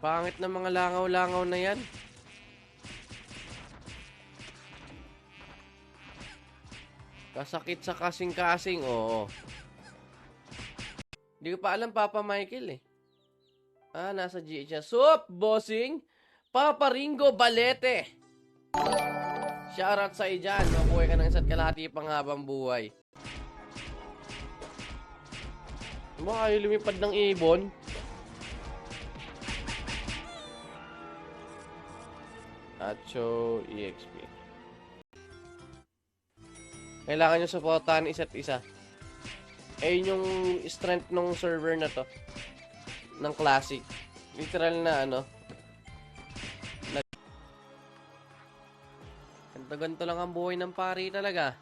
Pangit na mga langaw-langaw na yan. Kasakit sa kasing-kasing, oo. Hindi ko pa alam, Papa Michael eh. Nasa GH siya. Sup, bossing! Papa Ringo Balete! Shoutout sa iyo dyan. Makuha ka ng isa't kalahati pang habang buhay. Baka kayo lumipad ng ibon. Acho EXP. Kailangan nyo supportahan isa't isa. Ayun yung strength ng server na to. Ng classic. Literal na ano. Ganto lang ang buhay ng pari talaga.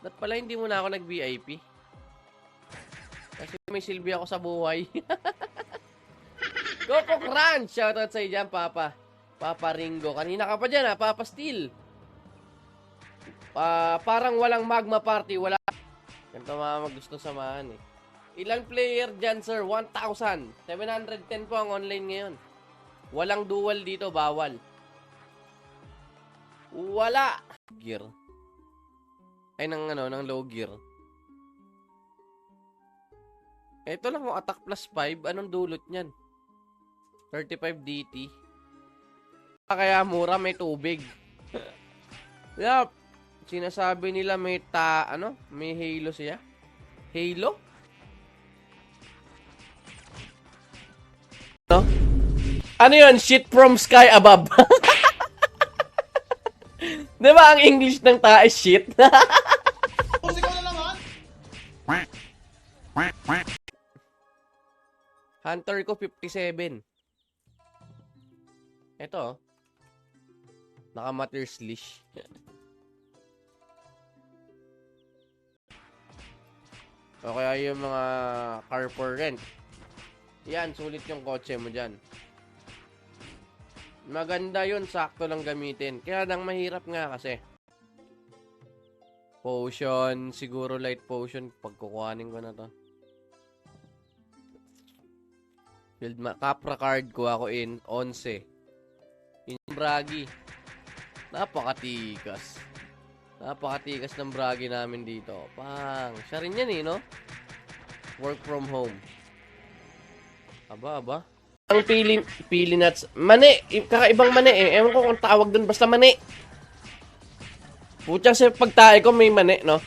Ba't pala hindi mo na ako nag-VIP? Kasi may silbi ako sa buhay. Coco Crunch! Shoutout sa iyo dyan, Papa. Papa Ringo. Kanina ka pa dyan, ha? Papa Steel. Parang walang magma party. Wala. Ganito mga gusto samahan, eh. Ilang player dyan, sir? 1,000. 710 po ang online ngayon. Walang dual dito. Bawal. Wala. Gear. Ay, ng low gear. Ito lang kung attack plus 5. Anong dulot niyan? 35 DT. Kaya mura, may tubig. Yup. Sinasabi nila may may halo siya. Halo? No? Ano yun? Shit from sky above. Diba ang English ng tae shit? Ikaw na naman. Hunter ko 57. Ito. Naka-matter slish. O kaya yung mga car for rent. Yan, sulit yung kotse mo dyan. Maganda yun, sakto lang gamitin. Kaya nang mahirap nga kasi. Potion, siguro light potion. Pagkukuhanin ko na to. Field Capra card ko ako in 11. Yung Bragi. Napakatikas. Napakatikas ng Bragi namin dito. Pang. Siya rin yan eh, no? Work from home. Aba. Ang pili nuts. Mani. Kakaibang mani eh. Ewan ko kung tawag dun. Basta mani. Putsang sa pagtae ko may mani, no?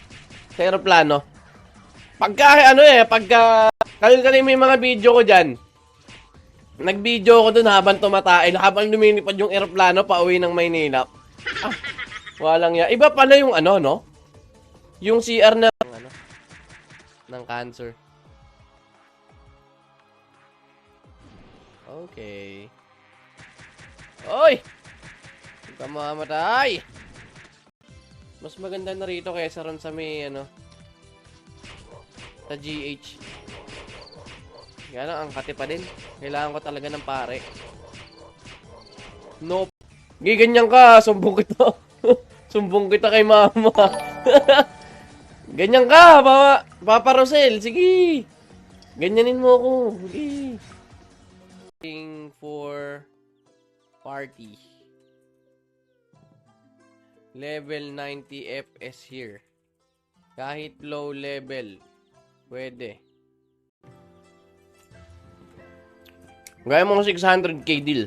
Sa aeroplano. Pagka kayo may mga video ko dyan. Nag-video ko dun habang tumatae. Habang lumilipad yung aeroplano pa uwi ng Maynila. Walang ya. Iba pala yung no? Yung CR na ng cancer. Okay. Oy! Hindi ka mamamatay! Mas maganda na rito kaysa ron sa may, sa GH. Kaya lang, ang kati pa din. Kailangan ko talaga ng pare. Nope. Ganyan ka, sumbong kita. Sumbong kita kay mama. Ganyan ka, Papa Rosel. Sige. Ganyanin mo ako. Sige. For party. Level 90 FS here. Kahit low level. Pwede. Gaya mo 600k deal.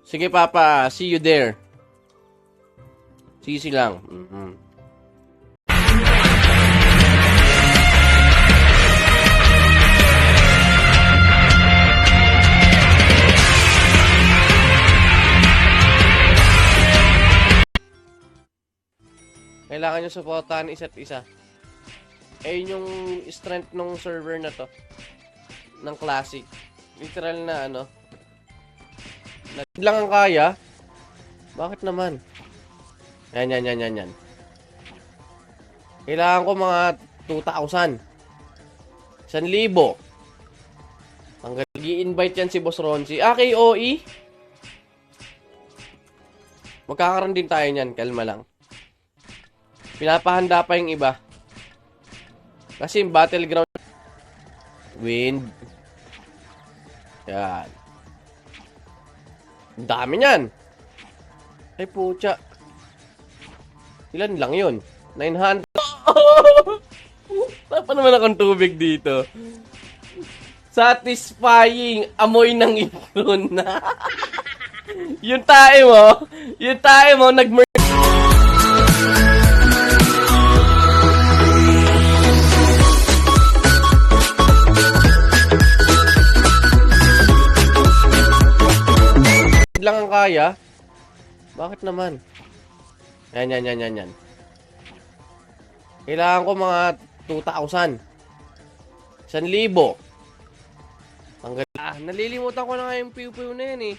Sige, Papa. See you there. Sisi lang. Kailangan nyo supportahan isa't isa. Ayun yung strength ng server na to. Ng classic. Literal na lang ang kaya. Bakit naman? Yan. Kailangan ko mga 2,000. 1,000. Ang i-invite yan si Boss Ronzi. KOE. Magkakaroon din tayo niyan. Kalma lang. Pinapahanda pa yung iba. Kasi yung battleground Wind. Yan. Ang dami niyan. Ay, pucha. Ilan lang yun? 900. Tapa naman akong tubig dito. Satisfying amoy ng ipon na. Yung tae mo, lang ang kaya. Bakit naman? Yan. Kailangan ko mga 2,000. 1,000. Tanggal. Nalilimutan ko na nga yung piu-piu na yan eh.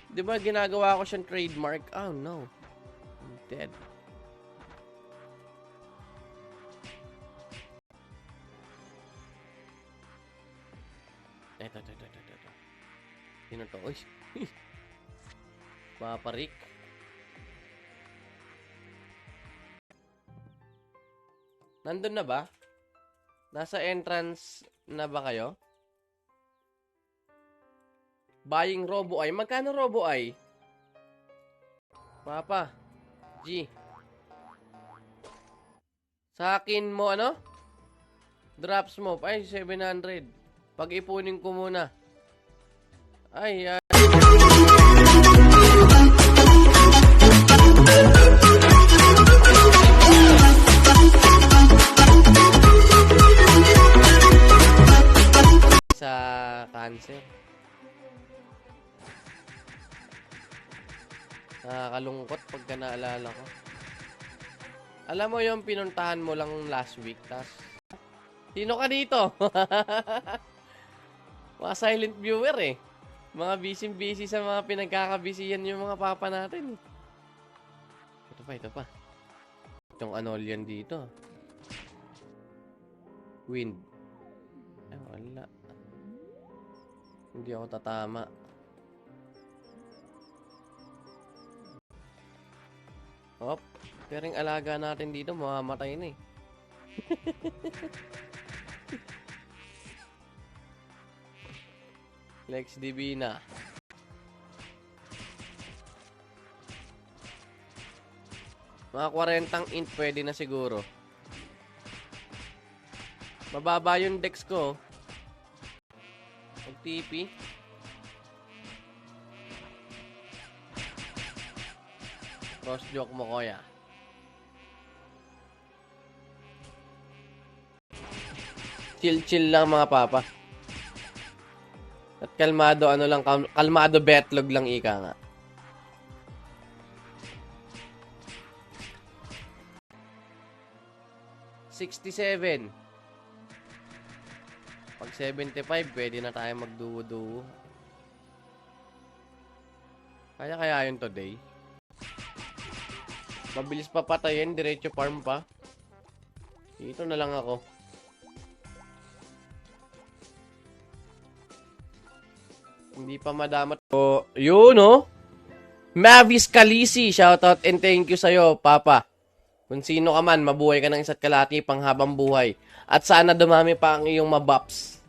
Diba ginagawa ko siyang trademark? Oh no. I'm dead. Ito. Sino to? Uy. Paparik. Nandun na ba? Nasa entrance na ba kayo? Buying Robo-Eye. Magkano Robo-Eye? Papa. G. Sa akin mo ano? Drops mo. Ay, 700. Pag-ipunin ko muna. Ay, sa cancer. Nakakalungkot pagka naalala ko. Alam mo yung pinuntahan mo lang last week, tas sino ka dito? Mga silent viewer eh. Mga busy sa mga pinagkakabisiyan yung mga papa natin. Ito pa. Itong anolian dito. Wind. Ay, wala. Hindi ako tatama. Hop. Pero yung alaga natin dito, mamamatay na eh. Lex Divina. Mga 40 int pwede na siguro. Mababa yung dex ko. Mag-TP. Cross joke mo, kuya. Chill lang mga papa. At kalmado kalmado betlog lang ika nga. $67. Pag 75, pwede na tayo magduwo-duwo. Kaya yun today. Mabilis pa patayin, diretso farm pa. Dito na lang ako. Hindi pa madamat. So, yun no? Mavis Calisi, shoutout and thank you sa'yo, Papa. Kung sino ka man, mabuhay ka ng isa't kalahati panghabang buhay. At sana dumami pa ang iyong mabaps.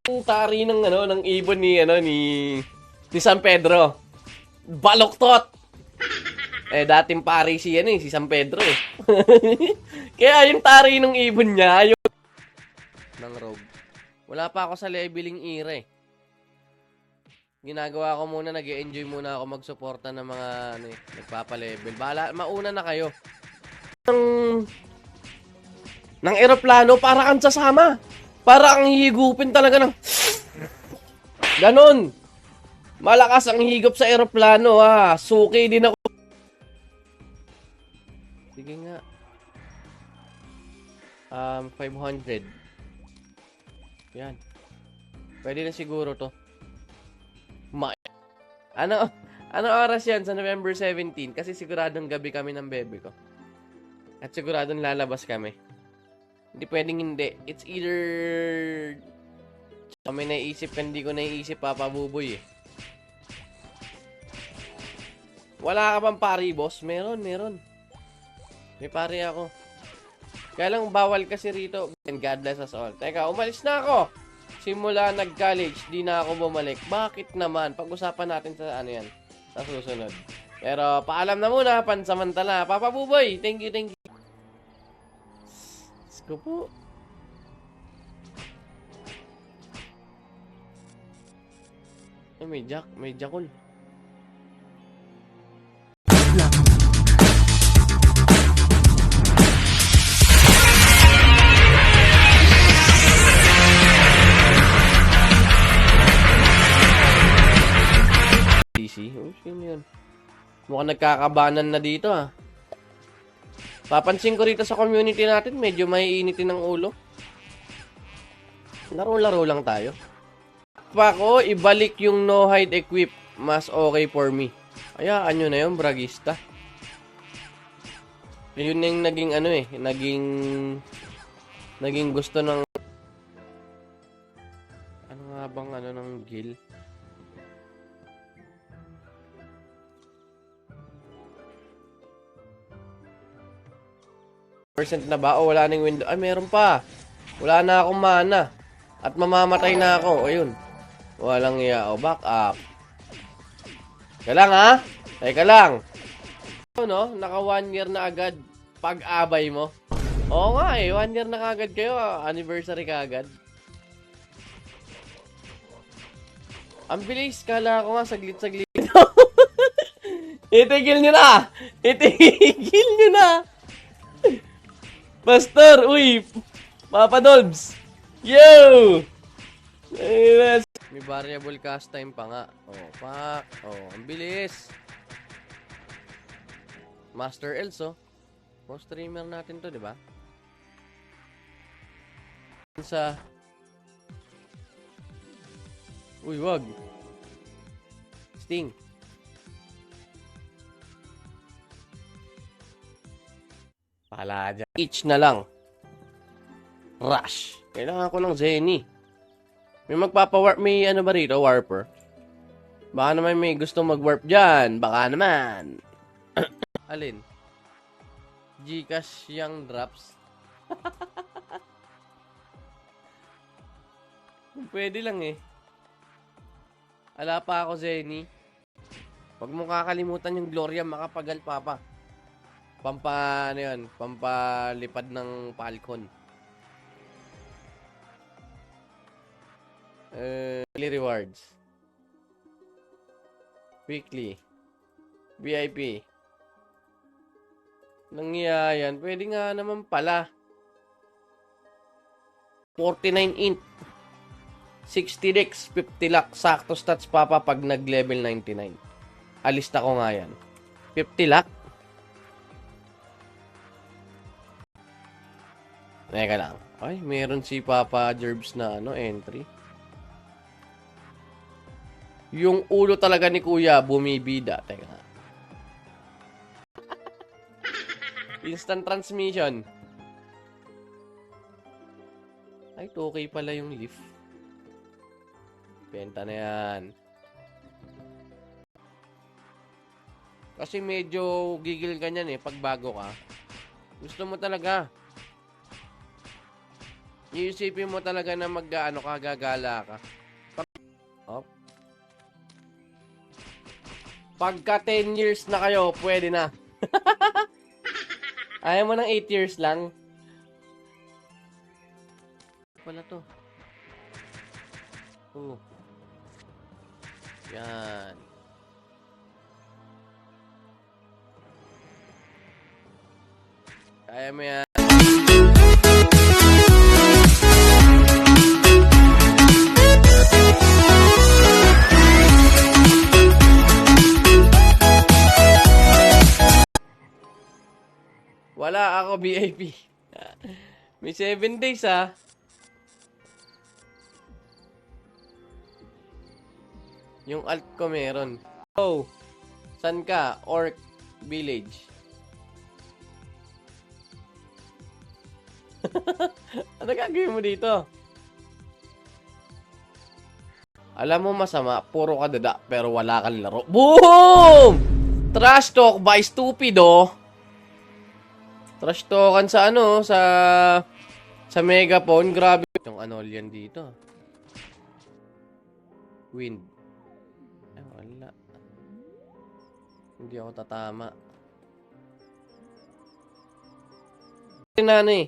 Ang tari ng ibon ni San Pedro. Baloktot. Dating pari si San Pedro eh. Kaya yung tari ng ibon niya, yung ng rogue. Wala pa ako sa leveling era eh. Ginagawa ko muna, nag-e-enjoy muna ako magsuporta ng mga nagpapa-level. Mauna na kayo. Ng eroplano, para kang sasama. Para kang hihigupin talaga ng ganon. Malakas ang higop sa eroplano ha. Suki din ako. Sige nga. 500. Yan. Pwede na siguro to. Ano oras yan sa November 17? Kasi siguradong gabi kami ng bebe ko. At siguradong lalabas kami. Hindi pwedeng hindi. It's either kami naiisip, hindi ko naiisip Papa Buboy eh. Wala ka bang pari, boss? Meron. May pari ako. Kaya lang bawal kasi rito. And God bless us all. Teka, umalis na ako. Simula nag-college, di na ako bumalik. Bakit naman? Pag-usapan natin sa ano yan. Sa susunod. Pero paalam na muna, pansamantala. Papa Buboy, thank you, thank you. Let's go po. Ay, may jakol. DC? Oh, sino yun? Mukhang nagkakabanan na dito ah. Papansin ko rito sa community natin, medyo maiinitin ng ulo. Laro-laro lang tayo. Pa ko, ibalik yung no hide equip. Mas okay for me. Hayaan nyo na yun, bragista. Yun yung naging ano eh. Naging gusto ng... Ano nga bang ano ng guild? Percent na ba? O wala nang window. Ay, meron pa. Wala na akong mana. At mamamatay na ako. Ayun. Walang iya. O, back up. Teka lang, ha? Teka lang. No? Naka 1 year na agad. Pag-abay mo. Oo nga eh. 1 year na kagad kayo. Anniversary kagad. Ang bilis. Kala ko nga saglit-saglit. Itigil nyo na! Itigil nyo na! Pastor, uy! Papa Dolbs! Yo! May variable cast time pa nga. Oh, pak. Oh, ang bilis. Master Elso. Oh, streamer natin to, di ba? Sa... Uy, wag. Sting. Pala dyan. Each na lang. Rush. Kailangan ko ng Zenny. May magpapawarp. May ano ba rito? Warper. Baka naman may gusto mag-warp dyan. Baka naman. Alin? Gcash yung drops. Pwede lang eh. Ala pa ako, Zenny. Huwag mo kakalimutan yung Gloria makapagal, Papa. Ano yun? Pampalipad ng Falcon. Weekly rewards. Weekly. VIP. Nangyayan. Pwede nga naman pala. 49 int. 60 dex. 50 lakh. Sakto stats, Papa, pag nag-level 99. Alista ko nga yan. 50 lakh. Teka lang. Ay, meron si Papa Jerbs na entry. Yung ulo talaga ni Kuya bumibida. Teka nga. Instant transmission. Ay, 2K pala yung lift. Benta na yan. Kasi medyo gigil ka niyan eh pag bago ka. Gusto mo talaga. Iisipin mo talaga na gagala ka. Pagka 10 years na kayo, pwede na. Ayaw mo ng 8 years lang. Wala to. Yan. Kaya mo yan. Wala ako VIP. May 7 days ha. Yung alt ko meron. Oh, san ka? Orc Village. Ano gagawin mo dito? Alam mo masama, puro ka dada pero wala kang laro. Boom! Trash talk by stupido. Trash talkan sa ano, sa megaphone. Grabe. Yung ano yan dito. Wind. Ay, wala. Hindi ako tatama. Nani.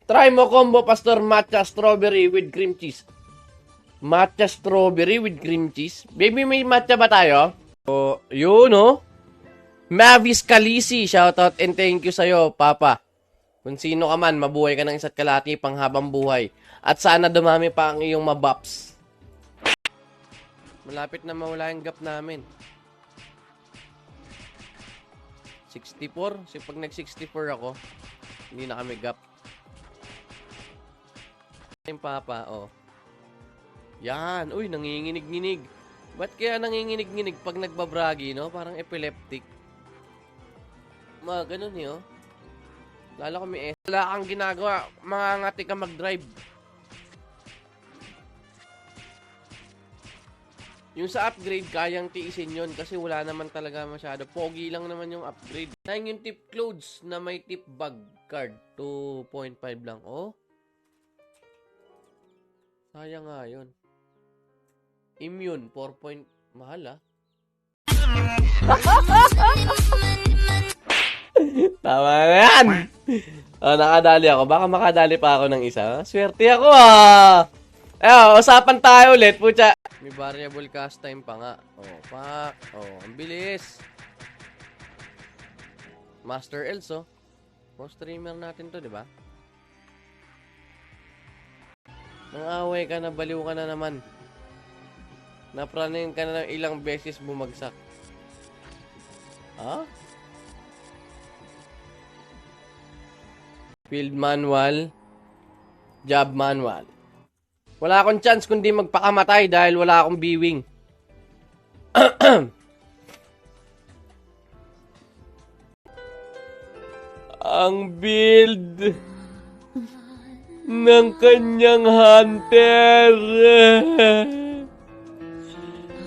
Try mo combo pastor matcha strawberry with cream cheese. Matcha strawberry with cream cheese. Baby, may matcha ba tayo? So, yun, no? Mavis Kalisi, shoutout and thank you sa'yo, Papa. Kung sino ka man, mabuhay ka ng isa't kalahati panghabang buhay. At sana dumami pa ang iyong mabaps. Malapit na mawala yung gap namin. 64? So, pag nag-64 ako, hindi na kami gap. Yung Papa, oh. Yan. Uy, nanginginig-nginig. Ba't kaya nanginginig-nginig pag nagbabragi, no? Parang epileptic. Mga ganun eh, oh. Lalo kami wala kang ginagawa. Mangangati ka mag-drive. Yung sa upgrade, kayang tiisin yun kasi wala naman talaga masyado. Pogi lang naman yung upgrade. Sayang yung tip clothes na may tip bag card. 2.5 lang, oh. Sayang nga yun. Immune, 4 mahal, ah. Tama na yan! Oh, nakadali ako. Baka makadali pa ako ng isa. Swerte ako, ah! Usapan tayo ulit, pucha. May variable cast time pa nga. Oh, pak. Oh, ang bilis. Master Els, oh. Streamer natin to, di ba? Nang-away ka na, baliw ka na naman. Napraning ka na ng ilang beses bumagsak. Ha? Field manual. Job manual. Wala akong chance kundi magpakamatay dahil wala akong biwing. Ang build ng kanyang hunter.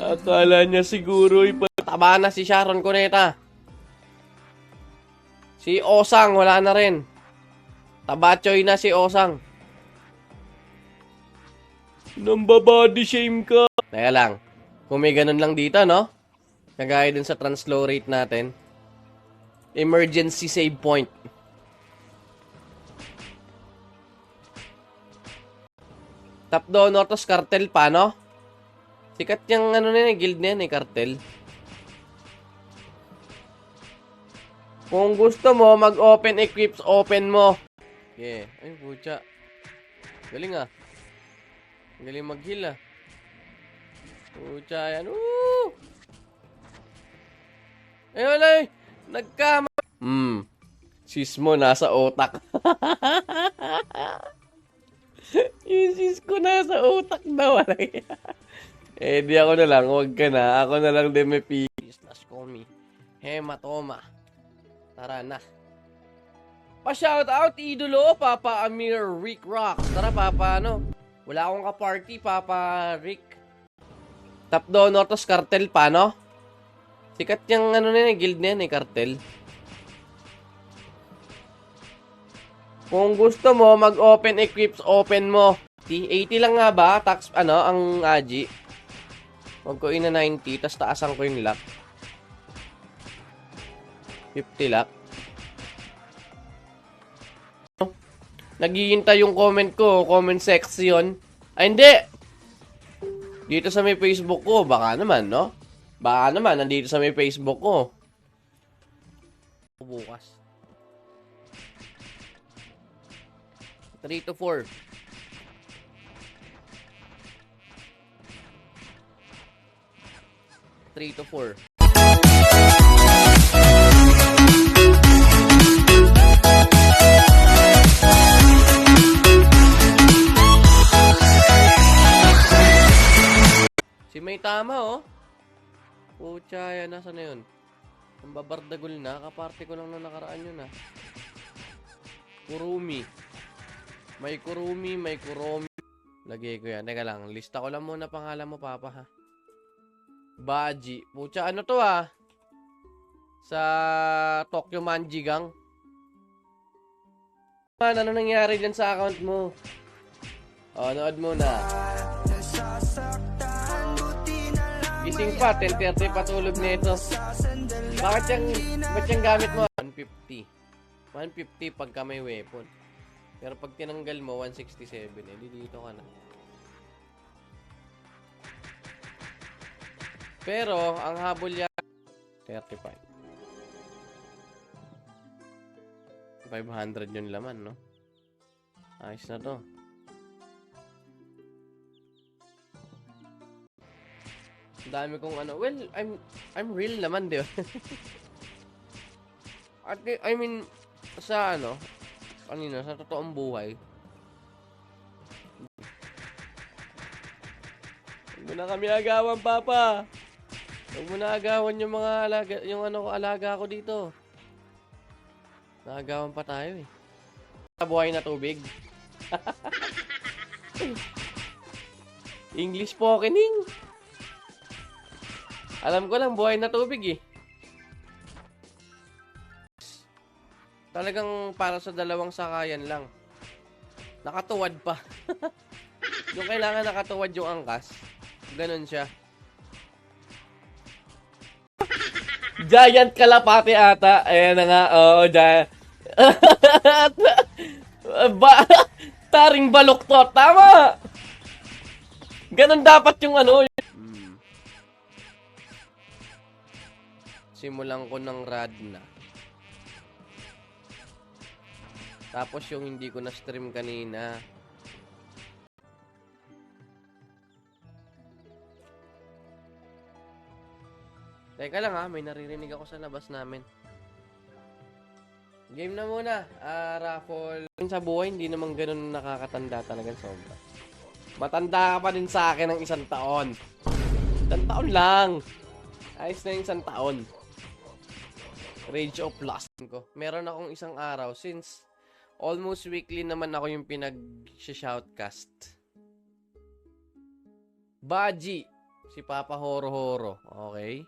Akala niya siguro ipataba na si Sharon Cuneta. Si Osang wala na rin. Tabachoy na si Osang. Nambabody shame ka. Teka lang. Kung may ganun lang dito, no? Kagaya dun sa translow rate natin. Emergency save point. Top Donortos Cartel pa, no? Sikat yung ano na yun, guild na yan, Cartel. Kung gusto mo, mag-open equips, open mo. Yeah. Ay, pucha. Galing, ah. Galing mag-heal, ah. Pucha, yan. Woo! Ay, wala, eh. Nagkama. Sis mo nasa otak. Yung sis ko nasa utak daw. Di ako na lang. Huwag ka na. Ako na lang din may slash call me. Hematoma. Tara na. Pa-shoutout, idolo, Papa Amir Rick Rock. Tara, Papa, ano? Wala akong ka-party, Papa Rick. Top Donortos Cartel pa, no? Sikat yung ano na yun, guild na yan, Cartel. Kung gusto mo, mag-open equips, open mo. 80 lang nga ba? Tax, ano, ang Aji. Huwag ko ina 90, tas taasan ko yung lock. 50 lock. Naghihintay yung comment ko, comment section. Ay, hindi! Dito sa may Facebook ko, baka naman, no? Baka naman, nandito sa may Facebook ko. Bukas. 3 to 4. Si may tama, oh. Pucha, yan. Nasaan na yun? Ang babardagol na. Kaparte ko lang na nakaraan yun, ah. Kurumi. May Kurumi, may Kuromi. Lagay ko yan. Teka lang. Lista ko lang muna pangalan mo, Papa, ha? Baji. Pucha, ano to, ah? sa Tokyo Manjigang. Man, ano nangyari dyan sa account mo? O, nood muna. Gising pa, 10:30 patulog nito. Ba't yung gamit mo? 150. 150 pagka may weapon. Pero pag tinanggal mo, 167. Dito ka na. Pero, ang habol yan, 35. 500 yung laman, no? Ayos na to. Dami kong ano. Well, I'm real naman, di ba? At I mean, sa ano, kanina, sa totoong buhay. Huwag mo na kami agawan, Papa. Huwag mo na agawan yung mga alaga, yung ano ko, alaga ko dito. Naagawan pa tayo eh. Buhay na tubig. English pokening. Alam ko lang, buhay na tubig eh. Talagang para sa dalawang sakayan lang. Nakatuwad pa. Yung kailangan nakatuwad yung angkas. Ganon siya. Giant kalapate ata. Ayan na nga. Oo, giant. Taring baluktot. Tama! Ganon dapat yung ano. Simulan ko ng Radna. Tapos yung hindi ko na stream kanina. Teka lang ha, may naririnig ako sa labas namin. Game na muna. Raffle. Sa buhay, hindi naman ganun nakakatanda talagang sobra. Matanda ka pa din sa akin ng 1 taon. 1 taon lang. Ayos na yung 1 taon. Rage of Lust ko. Meron akong isang araw since almost weekly naman ako yung pinag-shoutcast. Baji. Si Papa Horo Horo. Okay.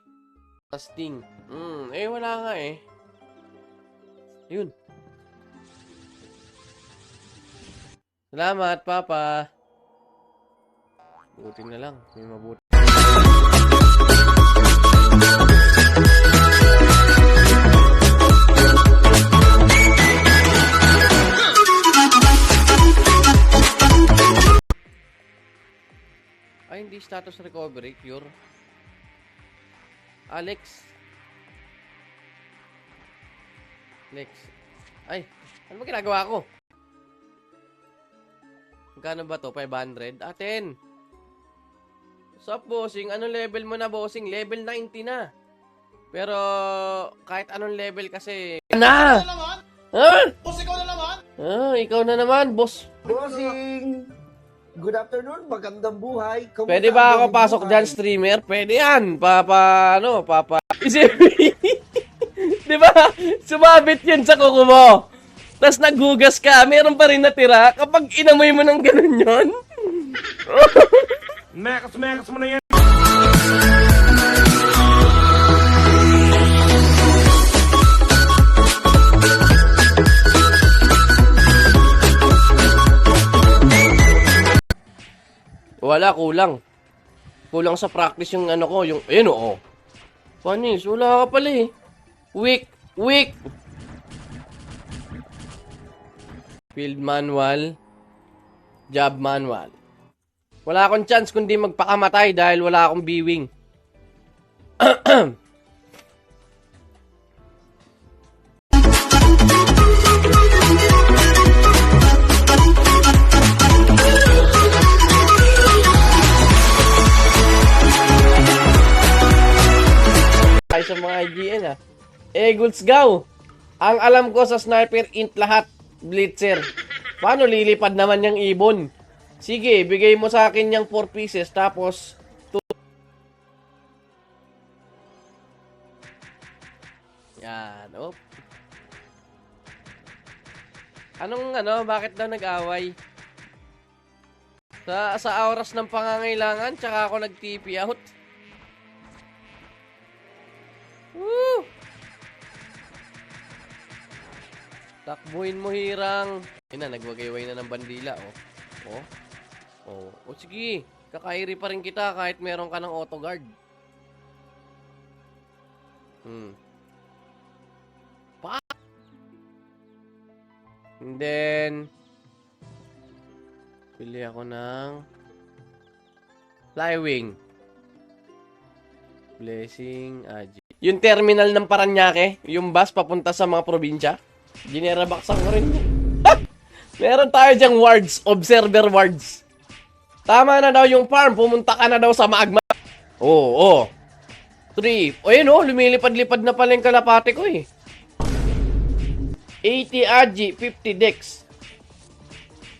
Sting. Wala nga eh. Yun. Salamat, Papa. Buti na lang. May mabuti. Ay, hindi status recovery. Cure. Alex. Ay, ano ba ginagawa ko? Magkano ba to? 500? 10. Sup, bossing? Anong level mo na, bossing? Level 90 na. Pero, kahit anong level kasi... Na! Ikaw na naman? Ha? Boss, ikaw na naman? Ikaw na naman, boss. Bossing! Good afternoon, magandang buhay. Kamusta Pwede ba ako ang pasok buhay? dyan, streamer? Pwede yan. Papa. Isipin. Di ba? Sumabit yun sa kuko mo. Tapos naghugas ka, meron pa rin natira. Kapag inamoy mo ng ganun yun. Mekas mo na yan. Wala, kulang. Kulang sa practice yung ano ko, yung, ayun oo. Panis, wala ka pala eh. Weak. Field manual. Job manual. Wala akong chance kundi magpakamatay dahil wala akong biwing. Ay sa mga IGN ah. Eagles Go. Ang alam ko sa sniper int lahat. Blitzer. Paano lilipad naman yung ibon? Sige, bigay mo sa akin yung 4 pieces tapos 2. Yan, op. Anong bakit daw nag-away? Sa oras ng pangangailangan, tsaka ako nag-TP out. Woo! Takbuhin mo, Hirang. Ayun na, nagwagayway na ng bandila, oh. Oh. Oh. O sige, kakairi pa rin kita kahit meron ka ng auto guard. And then, pili ako ng Flywing. Blessing, Aji. Yung terminal ng Paranaque, yung bus papunta sa mga probinsya, ginerabaxan ko rin. Meron tayo dyang wards, observer wards. Tama na daw yung farm, pumunta ka na daw sa Maagma. Oo. 3. O yun lumilipad-lipad na pala yung kalapate ko eh. 80 Aji, 50 Dex.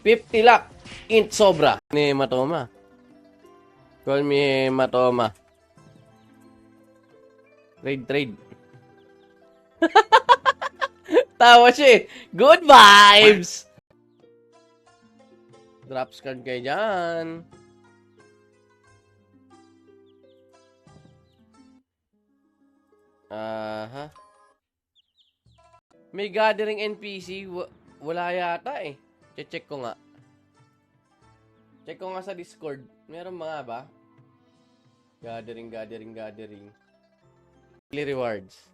50 Lock, Int sobra. Ni Hematoma. Call me Hematoma. Trade. Tawa siya eh. Good vibes! Drops card kayo dyan. Aha. May gathering NPC. Wala yata eh. Check ko nga. Check ko nga sa Discord. Meron mga ba? Gathering. Weekly rewards.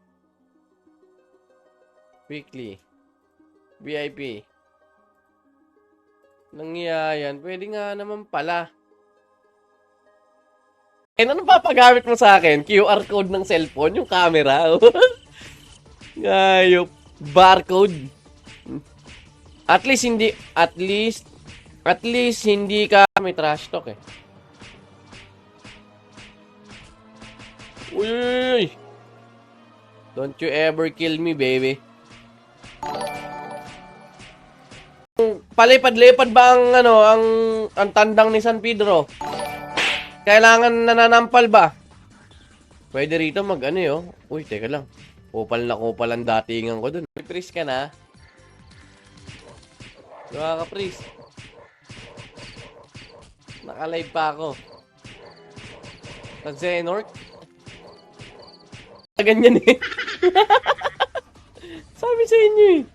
Weekly. VIP. Nangyayan. Pwede nga naman pala. Ano papagamit mo sa akin? QR code ng cellphone? Yung camera? Ngayop. Barcode. At least hindi ka may trash talk eh. Uy! Don't you ever kill me, baby. Palipad-lipad ba ang tandang ni San Pedro? Kailangan nananampal ba? Pwede rito Uy, teka lang. Kupal ang datingan ko dun. Priest ka na? Diba ka, priest? Naka-live pa ako. Sa Xenork? Ganyan eh. Sabi sa inyo eh.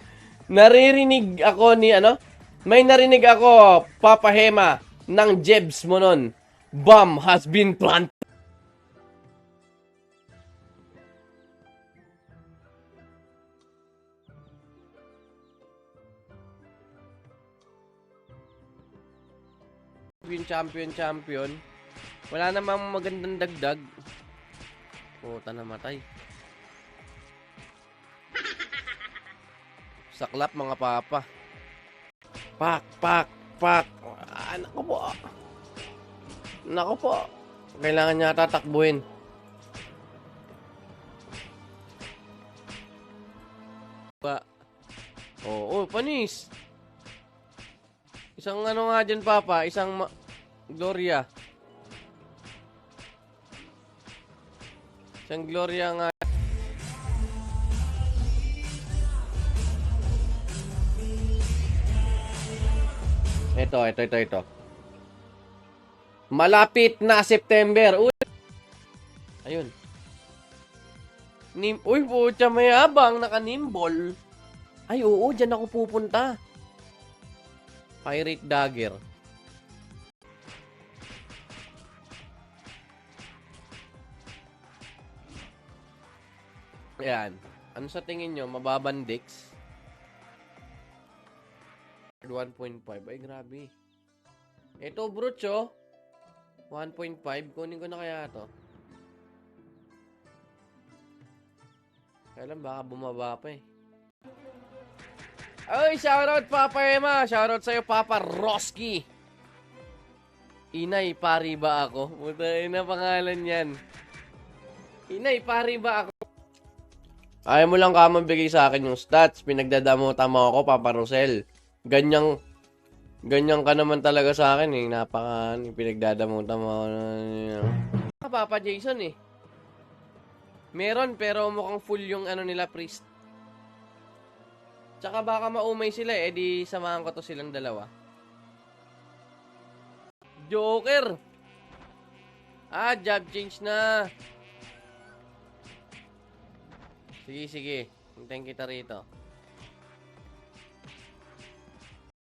Naririnig ako may narinig ako, Papa Hema, ng Jebs mo nun. Bomb has been planted. Champion. Wala namang magandang dagdag. Puta na matay. Saklap mga papa. Pak. Nako po. Kailangan niya tatakbuhin. Panis. Isang nga dyan, papa. Isang Gloria. Isang Gloria nga. Ito. Malapit na September. Ayun. Pucha, may habang naka-nimble. Ay, oo, dyan ako pupunta. Pirate Dagger. Ayan. Ano sa tingin nyo? Mababang Dex? 1.5. Ay, grabe. Ito, Brooch, 1.5. Kunin ko na kaya ito. Kailan baka bumaba pa eh. Ay, shoutout Papa Emma. Shoutout sa'yo, Papa Roski. Inay, pari ba ako? Puta, ina pangalan yan. Inay, pari ba ako? Ayaw mo lang ka mabigay sa akin yung stats. Pinagdadamutan mo ako, Papa Rosel. Ganyang ka naman talaga sa akin eh. Pinagdadamutan mo ako. Papa Jason eh. Meron pero mukhang full yung nila priest. Tsaka baka maumay sila eh. Di samahan ko to silang dalawa. Joker! Job change na. Sige. Hintayin kita rito.